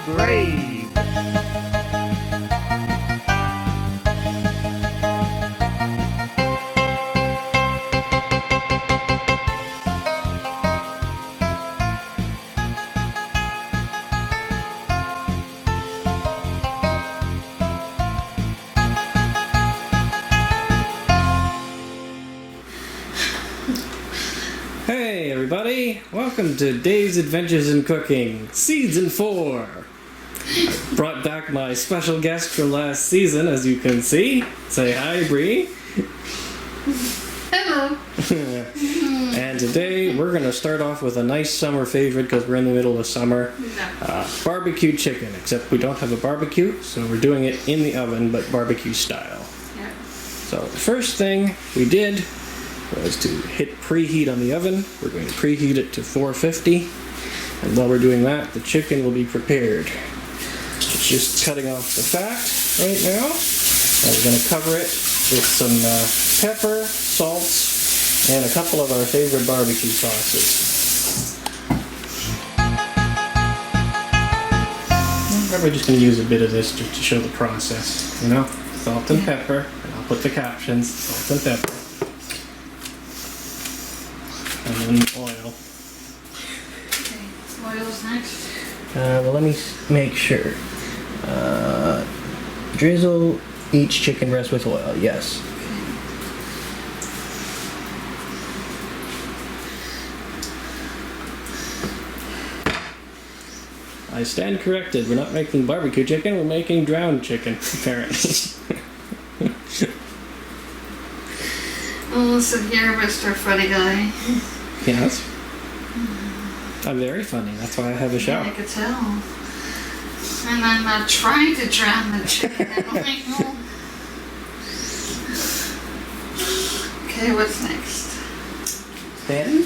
Brave. Hey everybody, welcome to Dave's Adventures in Cooking, Season 4. I brought back my special guest from last season, as you can see. Say hi, Bree. Hello. And today we're going to start off with a nice summer favorite because we're in the middle of summer. Barbecue chicken, except we don't have a barbecue, so we're doing it in the oven, but barbecue style. Yeah. So the first thing we did was to hit preheat on the oven. We're going to preheat it to 450. And while we're doing that, the chicken will be prepared. It's just cutting off the fat right now. And we're going to cover it with some pepper, salt, and a couple of our favorite barbecue sauces. I'm probably just going to use a bit of this just to show the process. You know, salt and pepper. And I'll put the captions, salt and pepper. And then oil. Okay, oil's next. Well, let me make sure. Drizzle each chicken breast with oil, yes. I stand corrected. We're not making barbecue chicken, we're making drowned chicken, apparently. Oh, listen here, Mr. Funny Guy. Yes. I'm very funny, that's why I have a show. I could tell. And I'm not trying to drown the chicken. Okay, what's next? Then?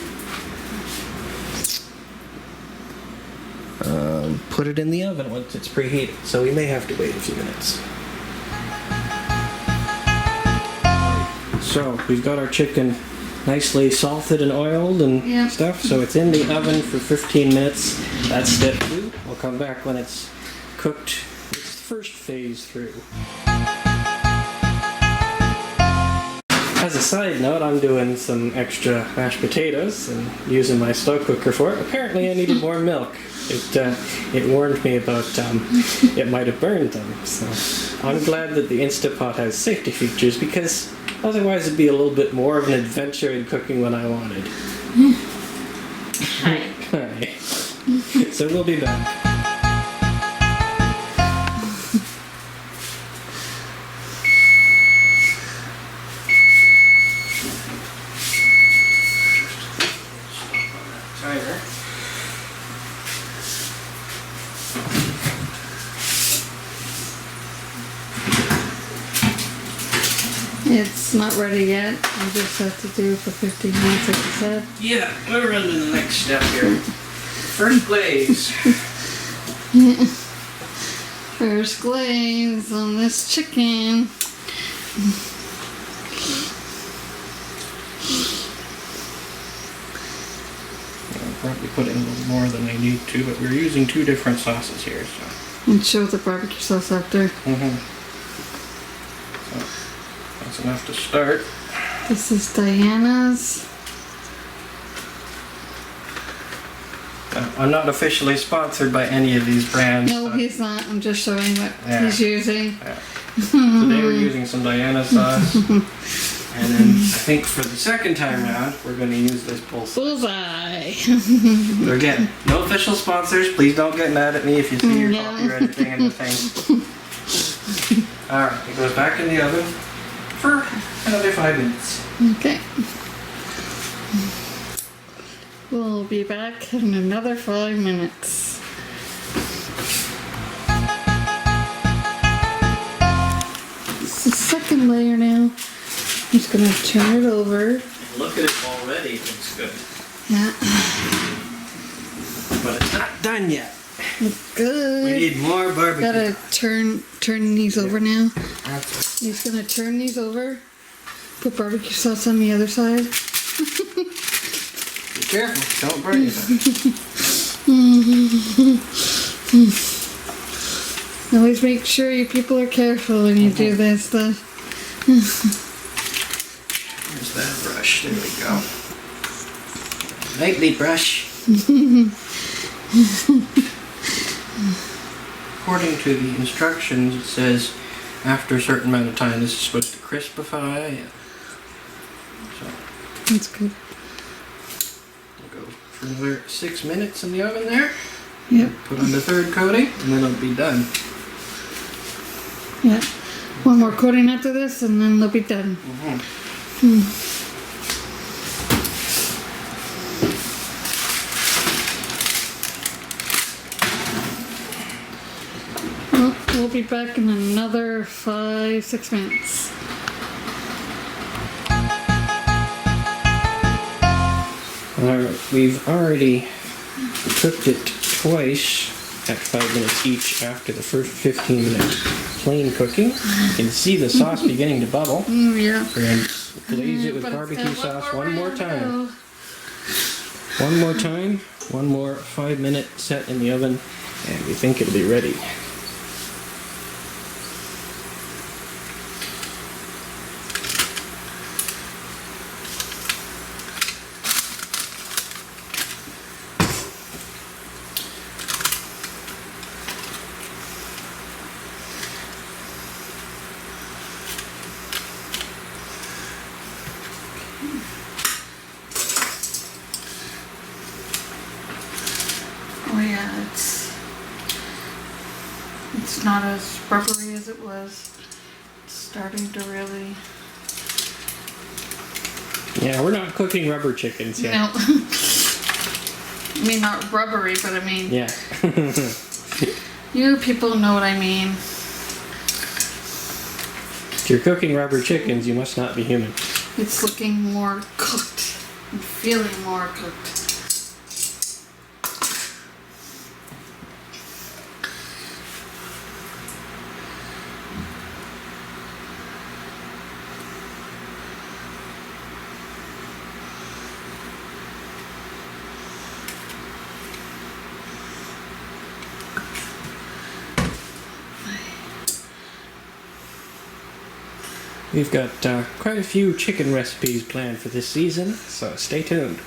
Put it in the oven once it's preheated, so we may have to wait a few minutes. So, we've got our chicken nicely salted and oiled and stuff, so it's in the oven for 15 minutes. That's step 2. We'll come back when it's cooked its first phase through. As a side note, I'm doing some extra mashed potatoes and using my slow cooker for it. Apparently I needed more milk. It warned me about it might have burned them, so I'm glad that the Instapot has safety features because otherwise it'd be a little bit more of an adventure in cooking when I wanted. Hi. Hi. So we'll be back. Timer. It's not ready yet. I just have to do it for 15 minutes, like you said. Yeah, we're on to the next step here. First glaze. First glaze on this chicken. I'll probably put in a little more than I need to, but we're using 2 different sauces here, so. And show the barbecue sauce after. So, that's enough to start. This is Diana's. I'm not officially sponsored by any of these brands. No, so he's not. I'm just showing what Yeah. he's using. Today we're using some Diana sauce. And then I think for the second time round, we're going to use this Bullseye. So again, no official sponsors. Please don't get mad at me if you see your No. copyrighted thing in the thing. Alright, it goes back in the oven for another 5 minutes. Okay. We'll be back in another 5 minutes. It's the second layer now. I'm just gonna turn it over. Look at it already, it looks good. Yeah. But it's not done yet. Looks good. We need more barbecue. Gotta turn these over now. That's He's gonna turn these over. Put barbecue sauce on the other side. Be careful, don't burn yourself. Always make sure you people are careful when you do that stuff. There's that brush. There we go. Lightly brush. According to the instructions, it says after a certain amount of time this is supposed to crispify. So That's good. we'll go for another 6 minutes in the oven there. Yep. Put on the third coating, and then it'll be done. Yep. One more coating after this, and then they'll be done. Well, we'll be back in another 5-6 minutes. Alright, we've already cooked it twice at 5 minutes each after the first 15 minutes plain cooking. You can see the sauce beginning to bubble. Yeah. We're going to glaze it with But it's barbecue got sauce one more round to time. go. One more time. One more 5 minute set in the oven, and we think it'll be ready. Oh yeah, it's not as rubbery as it was. It's starting to really. Yeah, we're not cooking rubber chickens yet. No. I mean, not rubbery, but I mean, Yeah. you people know what I mean. If you're cooking rubber chickens, you must not be human. It's looking more cooked and feeling more cooked. We've got quite a few chicken recipes planned for this season, so stay tuned.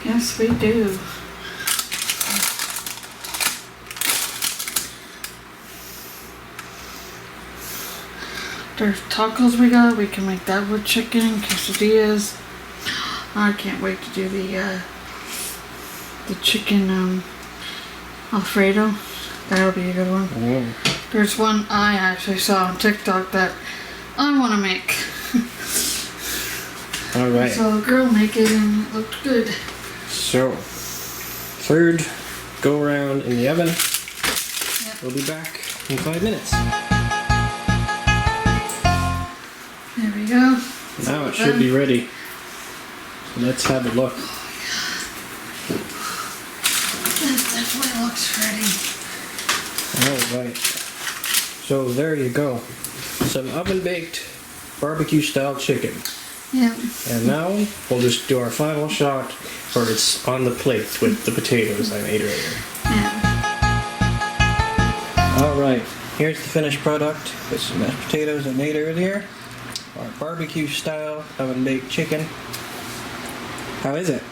Yes, we do. There's tacos we got. We can make that with chicken, quesadillas. I can't wait to do the chicken Alfredo. That'll be a good one. There's one I actually saw on TikTok that I want to make. All right. So a girl make it and it looked good. So, third go around in the oven. Yep. We'll be back in 5 minutes. There we go. Now it should be ready. Let's have a look. That definitely looks ready. Alright. So there you go. Some oven baked barbecue style chicken. Yep. And now we'll just do our final shot where it's on the plate with the potatoes I made earlier. Yeah. Alright, here's the finished product with some mashed potatoes I made earlier. Our barbecue style oven baked chicken. How is it?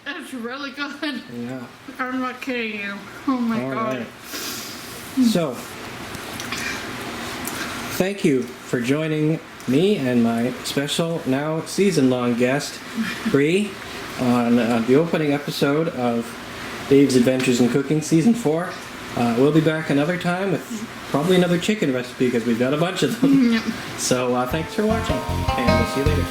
That's really good. Yeah. I'm not kidding you. Oh my god. Alright. So, thank you for joining me and my special, now season-long guest, Bree, on the opening episode of Dave's Adventures in Cooking Season 4. We'll be back another time with probably another chicken recipe because we've got a bunch of them. Yep. So thanks for watching, and we'll see you later.